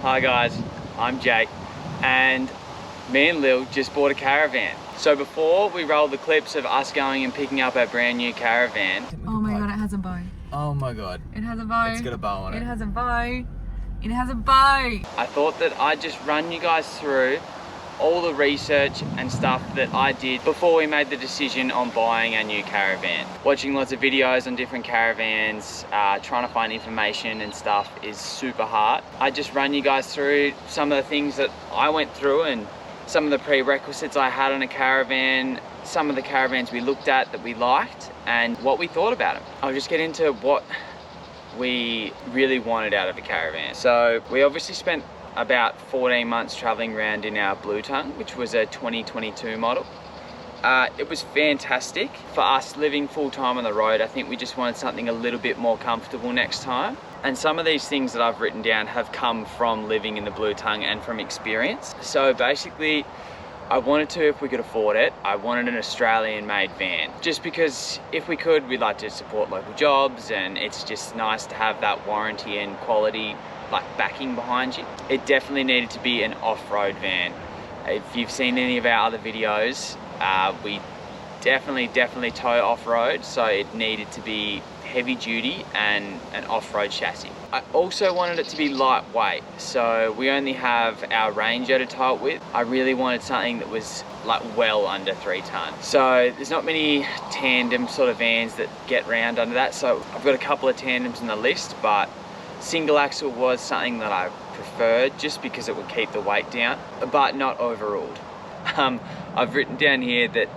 Hi guys, I'm Jake, and me and Lil just bought a caravan. So before we roll the clips of us going and picking up our brand new caravan. Oh my god, it has a bow. Oh my god. It has a bow. It's got a bow on it. It has a bow. It has a bow. I thought that I'd just run you guys through all the research and stuff that I did before we made the decision on buying our new caravan. Watching lots of videos on different caravans, trying to find information and stuff is super hard. I just run you guys through some of the things that I went through and some of the prerequisites I had on a caravan, some of the caravans we looked at that we liked, and what we thought about them. I'll just get into what we really wanted out of a caravan. So we obviously spent about 14 months traveling around in our Blue Tongue, which was a 2022 model. It was fantastic. For us living full-time on the road, I think we just wanted something a little bit more comfortable next time. And some of these things that I've written down have come from living in the Blue Tongue and from experience. So basically, I wanted to, if we could afford it, I wanted an Australian-made van. Just because if we could, we'd like to support local jobs, and it's just nice to have that warranty and quality like backing behind you. It definitely needed to be an off-road van. If you've seen any of our other videos, we definitely tow off-road, so it needed to be heavy duty and an off-road chassis. I also wanted it to be lightweight, so we only have our Ranger to tow it with. I really wanted something that was like well under 3 ton. So there's not many tandem sort of vans that get round under that, so I've got a couple of tandems on the list, but single axle was something that I preferred just because it would keep the weight down, but not overruled. I've written down here that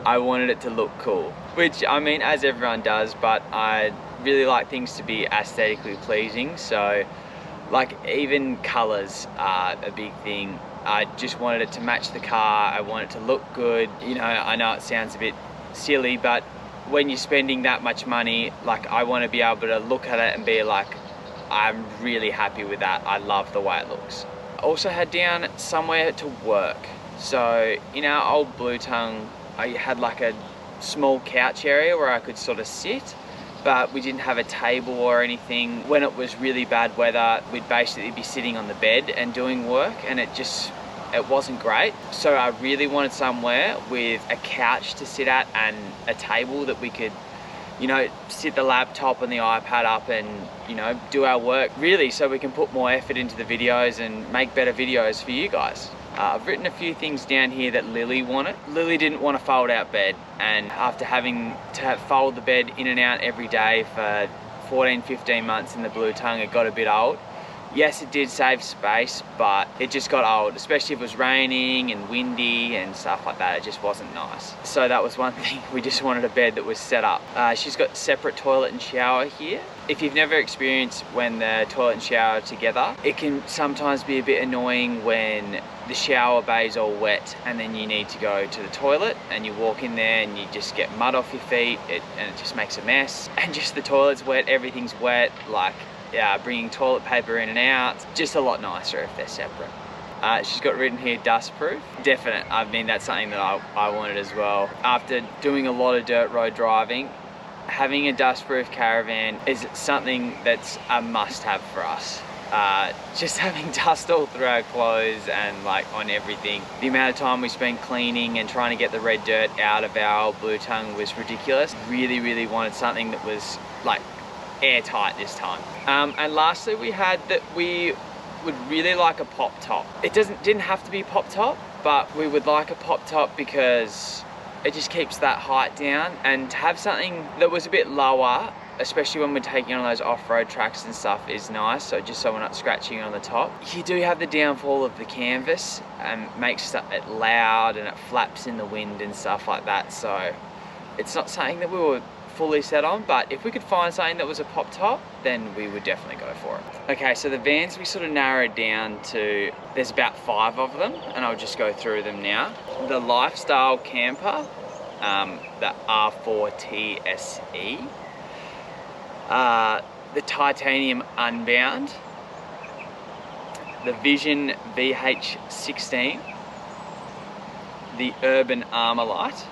I wanted it to look cool, which I mean, as everyone does, but I really like things to be aesthetically pleasing. So like even colors are a big thing. I just wanted it to match the car. I want it to look good. You know, I know it sounds a bit silly, but when you're spending that much money, like I want to be able to look at it and be like, I'm really happy with that. I love the way it looks. I also had down somewhere to work. So in our old Blue Tongue, I had like a small couch area where I could sort of sit, but we didn't have a table or anything. When it was really bad weather, we'd basically be sitting on the bed and doing work, and it wasn't great. So I really wanted somewhere with a couch to sit at and a table that we could, you know, sit the laptop and the iPad up and, you know, do our work really, so we can put more effort into the videos and make better videos for you guys. I've written a few things down here that Lily wanted. Lily didn't want a fold out bed, and after having to fold the bed in and out every day for 14-15 months in the Blue Tongue, it got a bit old. Yes, it did save space, but it just got old, especially if it was raining and windy and stuff like that. It just wasn't nice. So that was one thing. We just wanted a bed that was set up. She's got separate toilet and shower here. If you've never experienced when the toilet and shower are together, it can sometimes be a bit annoying when the shower bay's all wet and then you need to go to the toilet and you walk in there and you just get mud off your feet and it just makes a mess. And just the toilet's wet, everything's wet, like, yeah, bringing toilet paper in and out. Just a lot nicer if they're separate. She's got written here dust proof. Definite. I mean, that's something that I wanted as well. After doing a lot of dirt road driving, having a dust proof caravan is something that's a must have for us. Just having dust all through our clothes and like on everything. The amount of time we spent cleaning and trying to get the red dirt out of our Blue Tongue was ridiculous. Really wanted something that was like airtight this time. And lastly, we had that we would really like a pop top. It didn't have to be pop top, but we would like a pop top because it just keeps that height down, and to have something that was a bit lower, especially when we're taking on those off-road tracks and stuff, is nice. So just so we're not scratching on the top. You do have the downfall of the canvas and makes it loud and it flaps in the wind and stuff like that. So it's not something that we were fully set on, but if we could find something that was a pop top, then we would definitely go for it. Okay, so the vans we sort of narrowed down to, there's about 5 of them, and I'll just go through them now. The Lifestyle Camper, the R4 TSE, the Titanium Unbound, the Vision VH16, the Urban Armorlite,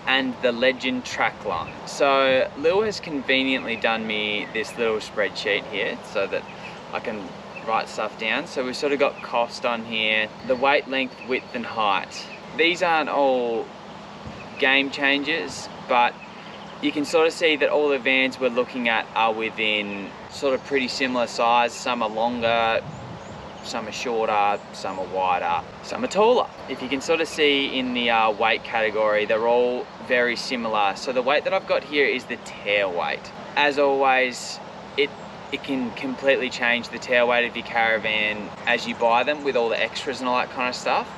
and the Legend Trackline. So Lil has conveniently done me this little spreadsheet here so that I can write stuff down. So we've sort of got cost on here, the weight, length, width and height. These aren't all game changers, but you can sort of see that all the vans we're looking at are within sort of pretty similar size. Some are longer, some are shorter, some are wider, some are taller. If you can sort of see in the weight category, they're all very similar. So the weight that I've got here is the tail weight. As always, it can completely change the tail weight of your caravan as you buy them with all the extras and all that kind of stuff.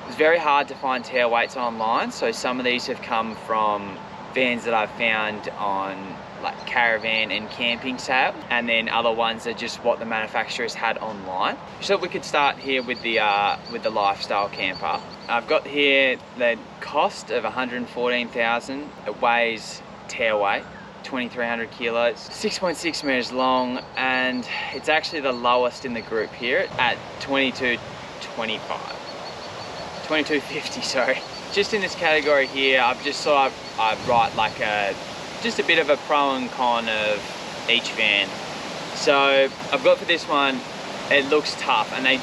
It's very hard to find tail weights online, so some of these have come from vans that I've found on like caravan and camping sale, and then other ones are just what the manufacturers had online. So we could start here with the lifestyle camper. I've got here the cost of 114,000. It weighs tail weight 2,300 kilos, 6.6 meters long, and it's actually the lowest in the group here at 2250, sorry. Just in this category here, I've just thought I'd write like just a bit of a pro and con of each van. So I've got for this one, it looks tough, and they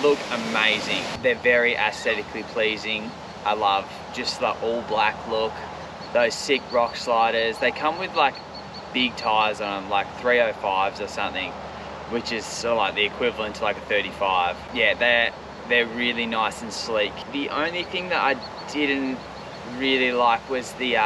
look amazing. They're very aesthetically pleasing. I love just the all black look, those sick rock sliders. They come with like big tires on them, like 305s or something, which is sort of like the equivalent to like a 35. Yeah, they're really nice and sleek. The only thing that I didn't really like was the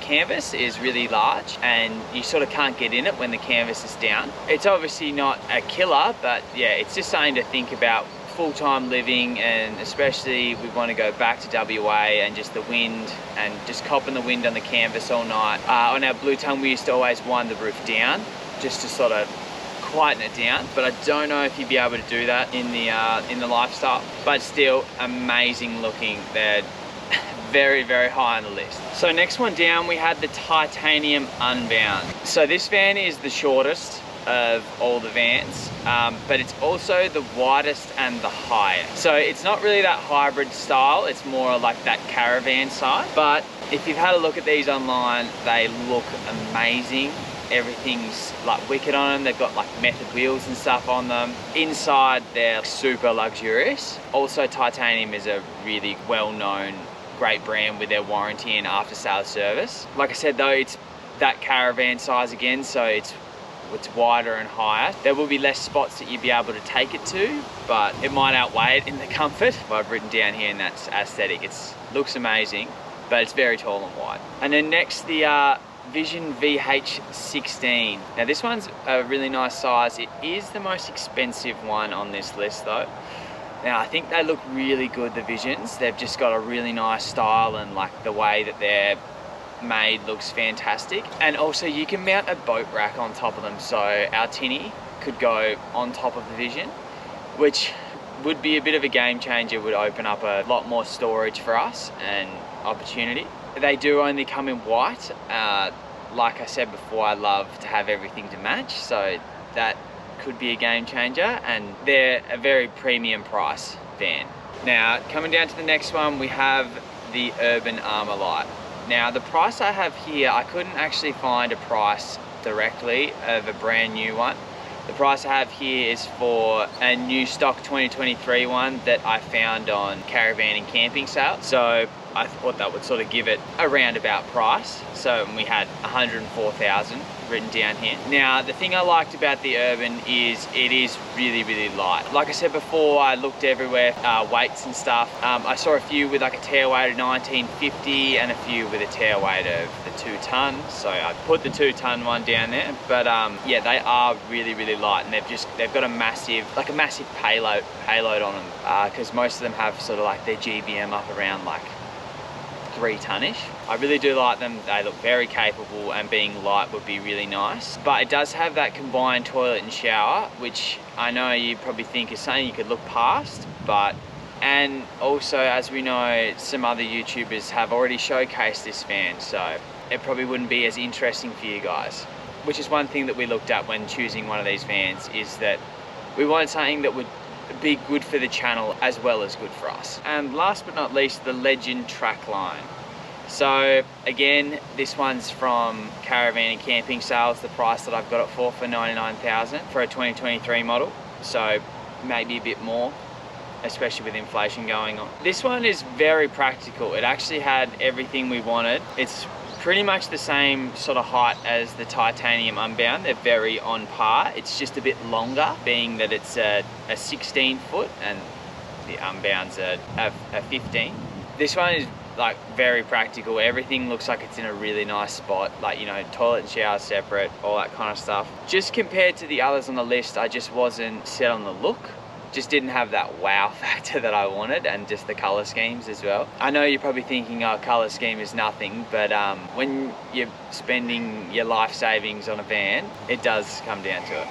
canvas is really large, and you sort of can't get in it when the canvas is down. It's obviously not a killer, but yeah, it's just something to think about full-time living, and especially we want to go back to WA and just the wind and just copping the wind on the canvas all night. On our blue tongue, we used to always wind the roof down just to sort of quieten it down, but I don't know if you'd be able to do that in the lifestyle. But still amazing looking. They're very, very high on the list. So next one down, we had the titanium Unbound. So this van is the shortest of all the vans, but it's also the widest and the highest. So it's not really that hybrid style, it's more like that caravan side. But if you've had a look at these online, they look amazing. Everything's like wicked on them. They've got like method wheels and stuff on them. Inside, they're super luxurious. Also, Titanium is a really well-known, great brand with their warranty and after-sales service. Like I said though, it's that caravan size again, so it's wider and higher. There will be less spots that you'd be able to take it to, but it might outweigh it in the comfort. What I've written down here, and that's aesthetic. It looks amazing, but it's very tall and wide. And then next, the Vision VH16. Now this one's a really nice size. It is the most expensive one on this list though. Now I think they look really good, the Visions. They've just got a really nice style, and like the way that they're made looks fantastic. And also you can mount a boat rack on top of them, so our tinny could go on top of the Vision, which would be a bit of a game changer. Would open up a lot more storage for us and opportunity. They do only come in white. Like I said before, I love to have everything to match, so that could be a game changer, and they're a very premium price van. Now coming down to the next one, we have the Urban Armorlite. Now the price I have here, I couldn't actually find a price directly of a brand new one. The price I have here is for a new stock 2023 one that I found on Caravan and Camping Sale. So I thought that would sort of give it a roundabout price. So we had 104,000 written down here. Now the thing I liked about the Urban is it is really, really light. Like I said before, I looked everywhere, weights and stuff. I saw a few with like a tail weight of 1950 and a few with a tail weight of the 2 ton. So I put the 2 ton one down there. But yeah, they are really, really light, and they've got a massive payload on them, because most of them have sort of like their GBM up around like 3 ton-ish. I really do like them. They look very capable, and being light would be really nice. But it does have that combined toilet and shower, which I know you probably think is something you could look past, and also, as we know, some other YouTubers have already showcased this van, so it probably wouldn't be as interesting for you guys. Which is one thing that we looked at when choosing one of these vans, is that we wanted something that would be good for the channel as well as good for us. And last but not least, the Legend Trackline. So again, this one's from Caravan and Camping Sales. The price that I've got it for 99,000 for a 2023 model. so maybe a bit more, especially with inflation going on. This one is very practical. It actually had everything we wanted. It's pretty much the same sort of height as the titanium Unbound. They're very on par. It's just a bit longer, being that it's a 16 foot and the Unbound's a 15. This one is like very practical. Everything looks like it's in a really nice spot, like, you know, toilet and shower separate, all that kind of stuff. Just compared to the others on the list, I just wasn't set on the look. Just didn't have that wow factor that I wanted, and just the color schemes as well. I know you're probably thinking, oh, color scheme is nothing, but when you're spending your life savings on a van, it does come down to it.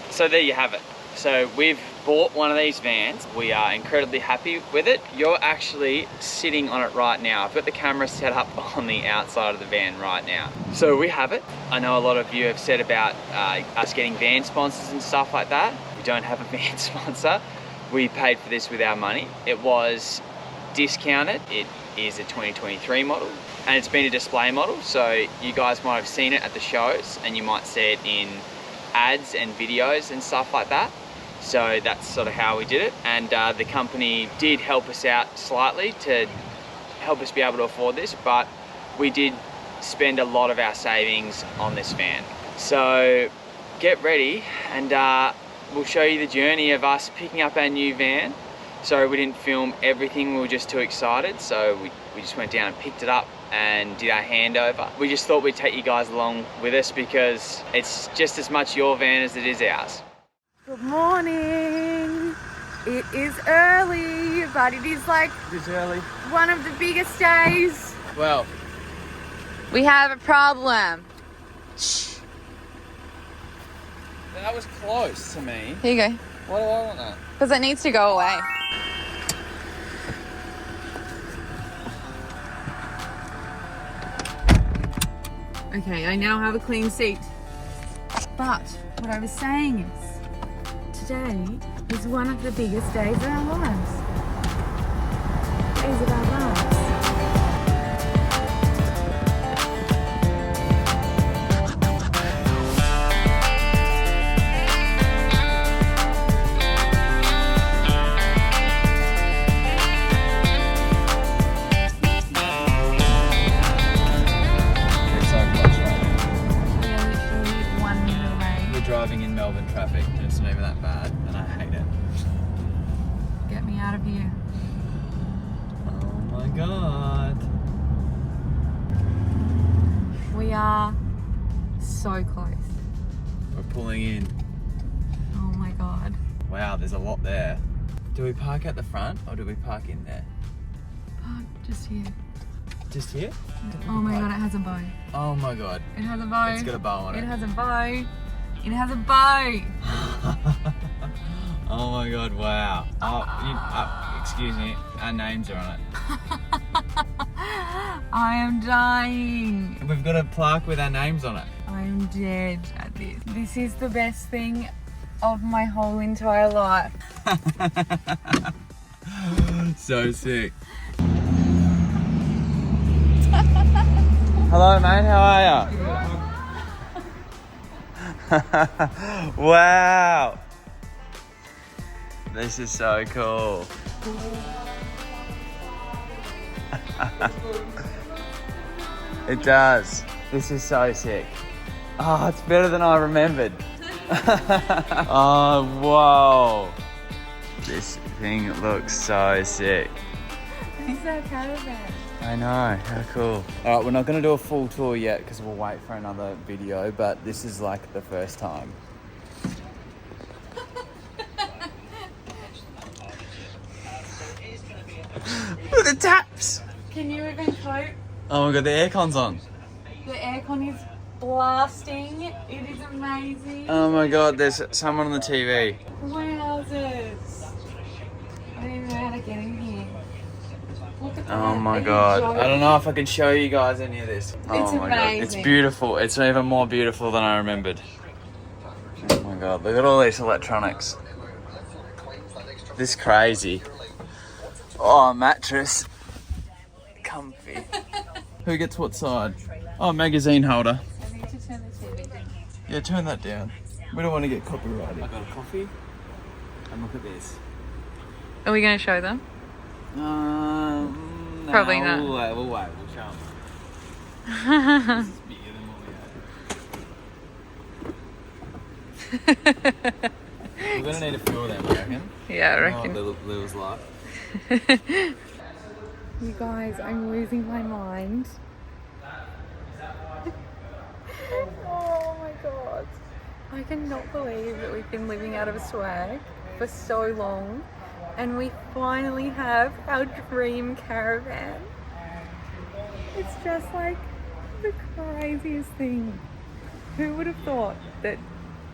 So there you have it. So we've bought one of these vans. We are incredibly happy with it. You're actually sitting on it right now. I've got the camera set up on the outside of the van right now. So we have it. I know a lot of you have said about us getting van sponsors and stuff like that. We don't have a van sponsor. We paid for this with our money. It was discounted. It is a 2023 model, and it's been a display model. So you guys might have seen it at the shows, and you might see it in ads and videos and stuff like that. So that's sort of how we did it, and the company did help us out slightly to help us be able to afford this, but we did spend a lot of our savings on this van. So get ready, and we'll show you the journey of us picking up our new van. Sorry we didn't film everything, we were just too excited, so we just went down and picked it up and did our handover. We just thought we'd take you guys along with us because it's just as much your van as it is ours. Good morning. It is early, but it is like early. one of the biggest days. Well, We have a problem. that was close to me. Here you go. Why do I want that? Because it needs to go away. Okay, I now have a clean seat. But what I was saying is, today is one of the biggest days of our lives. Days of our lives. Driving in Melbourne traffic, and it's not even that bad, and I hate it. Get me out of here. Oh my god. We are so close. We're pulling in. Oh my god. Wow, there's a lot there. Do we park at the front, or do we park in there? Park just here. Just here? Oh my god, it has a bow. Oh my god. It has a bow. It's got a bow on it. It has a bow. It has a bow. Oh my god, wow. Excuse me, our names are on it. I am dying. We've got a plaque with our names on it. I am dead at this. This is the best thing of my whole entire life. So sick. Hello mate, how are ya? Wow, this is so cool. It does. This is so sick. Oh, it's better than I remembered. Oh, whoa. This thing looks so sick. It's our caravan. I know, how cool. All right, we're not gonna do a full tour yet because we'll wait for another video, but this is like the first time. Look at the taps! Can you even cope? Oh my god, the aircon's on. The aircon is blasting. It is amazing. Oh my god, there's someone on the TV. Wowzers. I don't even know how to get in here. Look at that. Oh my Are you god. joking? I don't know if I can show you guys any of this. Oh my god, it's amazing. beautiful. It's even more beautiful than I remembered. Oh my god, look at all these electronics. This is crazy. Oh, mattress. Comfy. Who gets what side? Oh, magazine holder. I need to turn the TV down. Yeah, turn that down. We don't want to get copyrighted. I got a coffee. And look at this. Are we going to show them? No, Probably not. We'll wait. We'll show them. This is bigger than what we had. We're going to need a few of them, I reckon. Yeah, I reckon. Lil's like. You guys, I'm losing my mind. Oh my god. I cannot believe that we've been living out of a swag for so long and we finally have our dream caravan. It's just like the craziest thing. Who would have thought that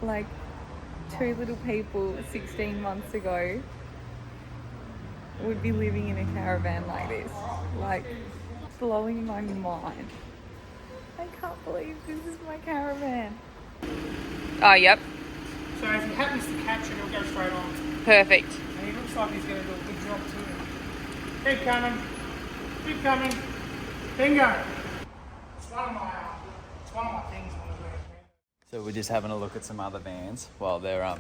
like two little people 16 months ago would be living in a caravan like this? Like, blowing my mind. I can't believe this is my caravan. Oh, yep. So if he happens to catch it, he'll go straight on. Perfect. And he looks like he's going to do a good job too. Keep coming. Keep coming. Bingo. It's one of my things when I wear. So we're just having a look at some other vans while they're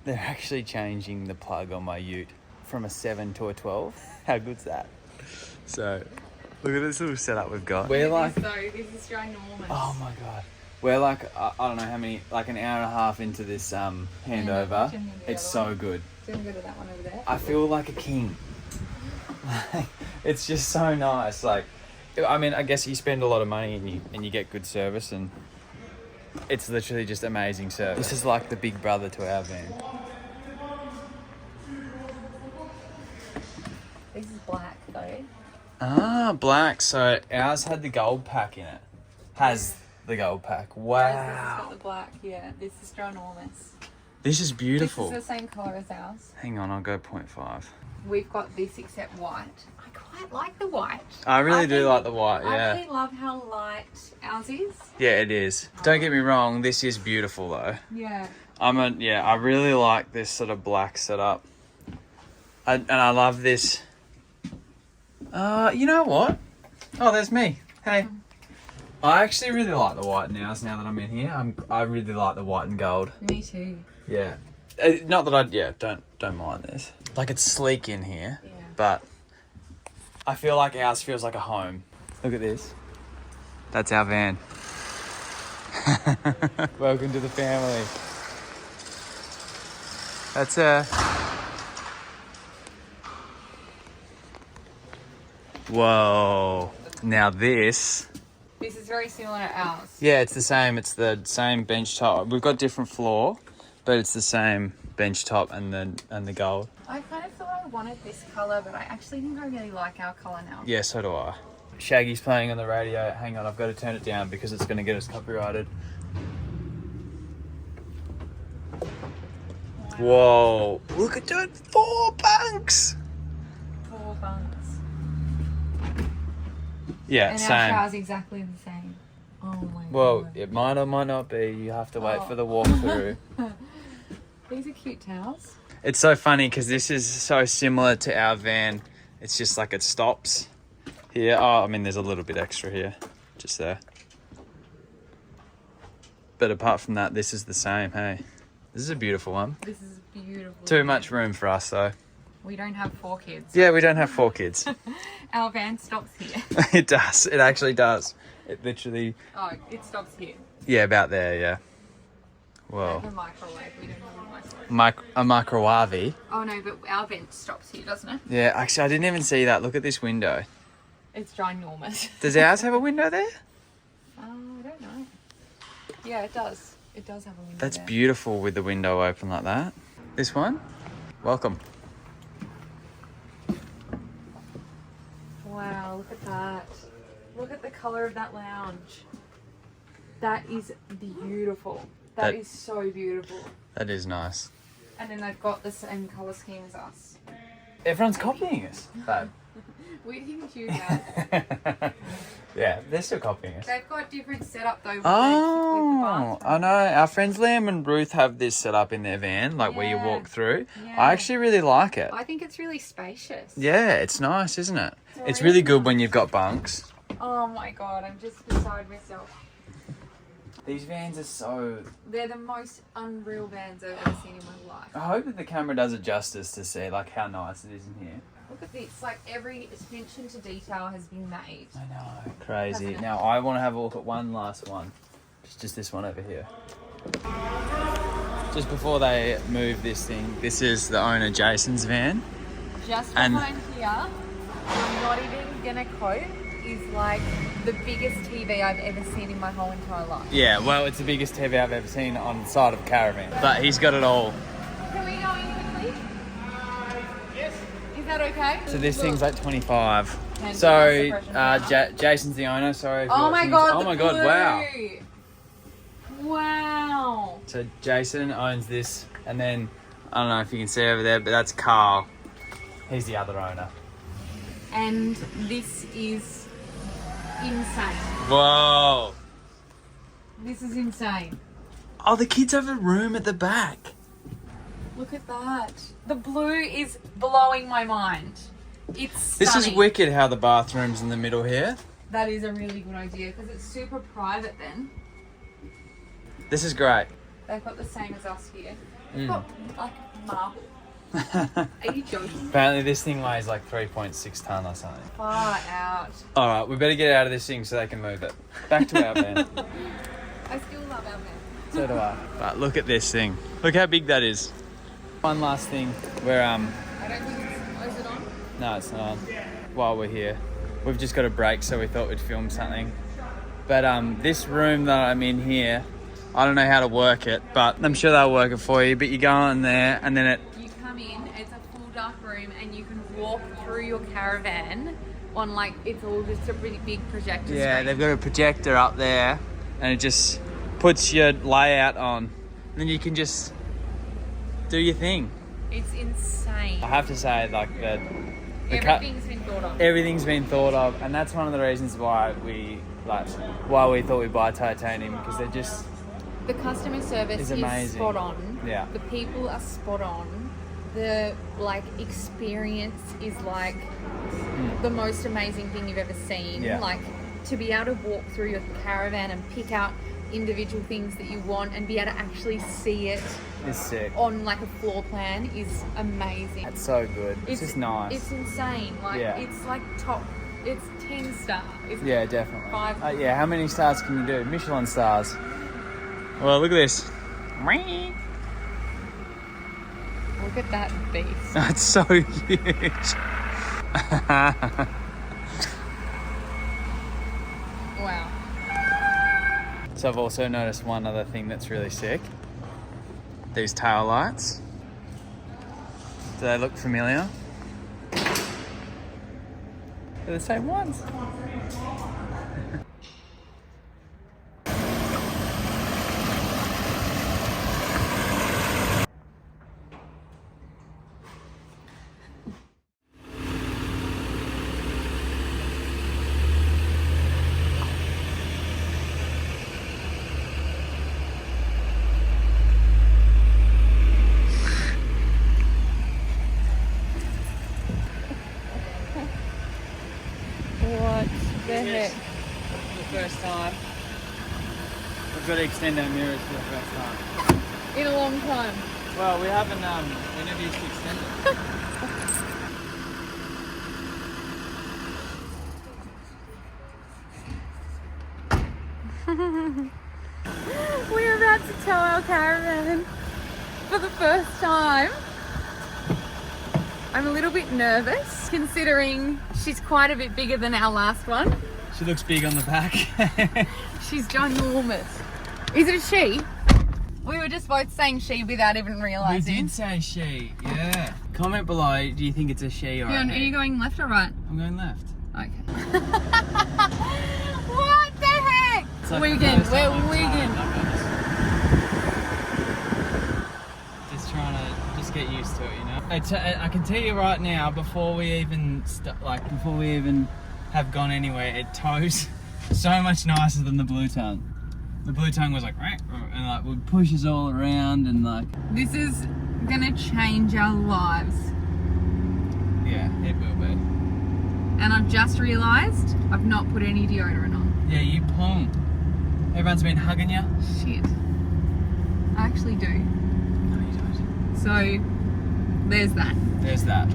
actually changing the plug on my ute from a 7 to a 12. How good's that? So look at this little setup we've got. We're like, So this is ginormous. oh my god. We're like, I don't know how many, like an hour and a half into this handover. It's so good. Do you want to go to that one over there? I feel like a king. It's just so nice. Like, I mean, I guess you spend a lot of money and you get good service, and it's literally just amazing service. This is like the big brother to our van. This is black though. Ah, black. So ours had the gold pack in it. Has the gold pack. This has Wow. got the black, yeah. This is ginormous. This is beautiful. This is the same colour as ours. Hang on, I'll go 0.5. We've got this except white. I quite like the white. I really do think- like the white, I yeah. really love how light ours is. Yeah, it is. Don't get me wrong, this is beautiful though. Yeah. I really like this sort of black setup. And I love this. You know what? Oh, there's me. Hey. I actually really like the white now that I'm in here. I really like the white and gold. Me too. Yeah. Not that don't mind this. Like, it's sleek in here, Yeah. but I feel like ours feels like a home. Look at this. That's our van. Welcome to the family. That's Whoa. Now this. This is very similar to ours. Yeah, it's the same. It's the same bench top. We've got different floor, but it's the same bench top and the gold. I kind of thought I wanted this colour, but I actually think I really like our colour now. Yeah, so do I. Shaggy's playing on the radio. Hang on, I've got to turn it down because it's going to get us copyrighted. Whoa, look at it, 4 bunks. 4 bunks. Yeah, And our same. shower's exactly the same. Oh my Well, god. it might or might not be. You have to wait Oh. for the walkthrough. These are cute towels. It's so funny because this is so similar to our van. It's just like it stops here. Oh, I mean, there's a little bit extra here, just there. But apart from that, this is the same, hey. This is a beautiful one. This is beautiful. Too much room for us, though. We don't have 4 kids. Yeah, we don't have 4 kids. Our van stops here. It does. It actually does. It literally... Oh, it stops here. Yeah, about there, yeah. We Whoa. have a microwave. We don't have a microwave. A microwave. Oh no, but our vent stops here, doesn't it? Yeah, actually, I didn't even see that. Look at this window. It's ginormous. Does ours have a window there? I don't know. Yeah, it does. It does have a window That's there. beautiful with the window open like that. This one? Welcome. Wow, look at that. Look at the colour of that lounge. That is beautiful. That is so beautiful. That is nice. And then they've got the same colour scheme as us. Everyone's copying us, babe. We didn't choose that. Yeah, they're still copying us. They've got different setup though with Oh, the bathroom. I know. Our friends Liam and Ruth have this set up in their van, like where you Yeah. walk through. Yeah. I actually really like it. I think it's really spacious. Yeah, it's nice, isn't it? It's really really good nice. when you've got bunks. Oh my god, I'm just beside myself. These vans are so... They're the most unreal vans I've ever seen in my life. I hope that the camera does it justice to see like how nice it is in here. Look at this, like every attention to detail has been made. I know, crazy. Now I want to have a look at one last one. Just this one over here. Just before they move this thing, this is the owner Jason's van. Just behind here, I'm not even gonna cope, is like the biggest TV I've ever seen in my whole entire life. Yeah, well, it's the biggest TV I've ever seen on the side of a caravan. But he's got it all. Can we go in quickly? Yes. Is that okay? So this thing's like 25. So Jason's the owner. Sorry. If oh my god! Oh my god! Wow. Wow. So Jason owns this, and then I don't know if you can see over there, but that's Carl. He's the other owner. And this is insane. Whoa. This is insane. Oh, the kids have a room at the back. Look at that. The blue is blowing my mind. It's stunning. This is wicked how the bathroom's in the middle here. That is a really good idea because it's super private then. This is great. They've got the same as us here. They've got like marble. Are you joking? Apparently this thing weighs like 3.6 tonne or something. Far out. Alright, we better get out of this thing so they can move it. Back to our van. I still love our van. So do I. But look at this thing. Look how big that is. One last thing. We're I don't think it's... Is it on? No, it's not on. While we're here. We've just got a break, so we thought we'd film something. But this room that I'm in here, I don't know how to work it, but I'm sure they'll work it for you. But you go in there and then it... You come in, it's a full dark room and you can walk through your caravan on like, it's all just a really big projector screen. they've got a projector up there and it just puts your layout on. And then you can just do your thing. It's insane. I have to say, like, Everything's been thought of. Everything's been thought of, and that's one of the reasons why we thought we'd buy titanium, because they're just... The customer service is amazing. spot on. Yeah. The people are spot on. The like experience is like the most amazing thing you've ever seen. Yeah. Like to be able to walk through your caravan and pick out individual things that you want and be able to actually see it It's sick. on like a floor plan is amazing. It's so good. It's just nice. It's insane. Like Yeah. it's like top. It's 10 star. It's Yeah, definitely. 5. Yeah, how many stars can you do? Michelin stars. Well, look at this. Look at that beast. That's so huge. Wow. So I've also noticed one other thing that's really sick. These tail lights. Do they look familiar? They're the same ones. What the heck? For the first time. We've got to extend our mirrors for the first time. In a long time. Well, we haven't, we never used to extend it. We're about to tow our caravan for the first time. I'm a little bit nervous considering she's quite a bit bigger than our last one. She looks big on the back. She's ginormous. Is it a she? We were just both saying she without even We realising. did say she, yeah. Comment below, do you think it's a she or a Are he? you going left or right? I'm going left. Okay. What the heck? It's like Wigan, the first we're time I've Wigan. tried, just trying to just get used to it, you know. I can tell you right now, before we even have gone anywhere, it tows so much nicer than the blue tongue. The blue tongue was like, and like would push us all around and like. This is gonna change our lives. Yeah, it will be. And I've just realised I've not put any deodorant on. Yeah, you pong. Everyone's been hugging you. Shit. I actually do. No, you don't. So, there's that. There's that.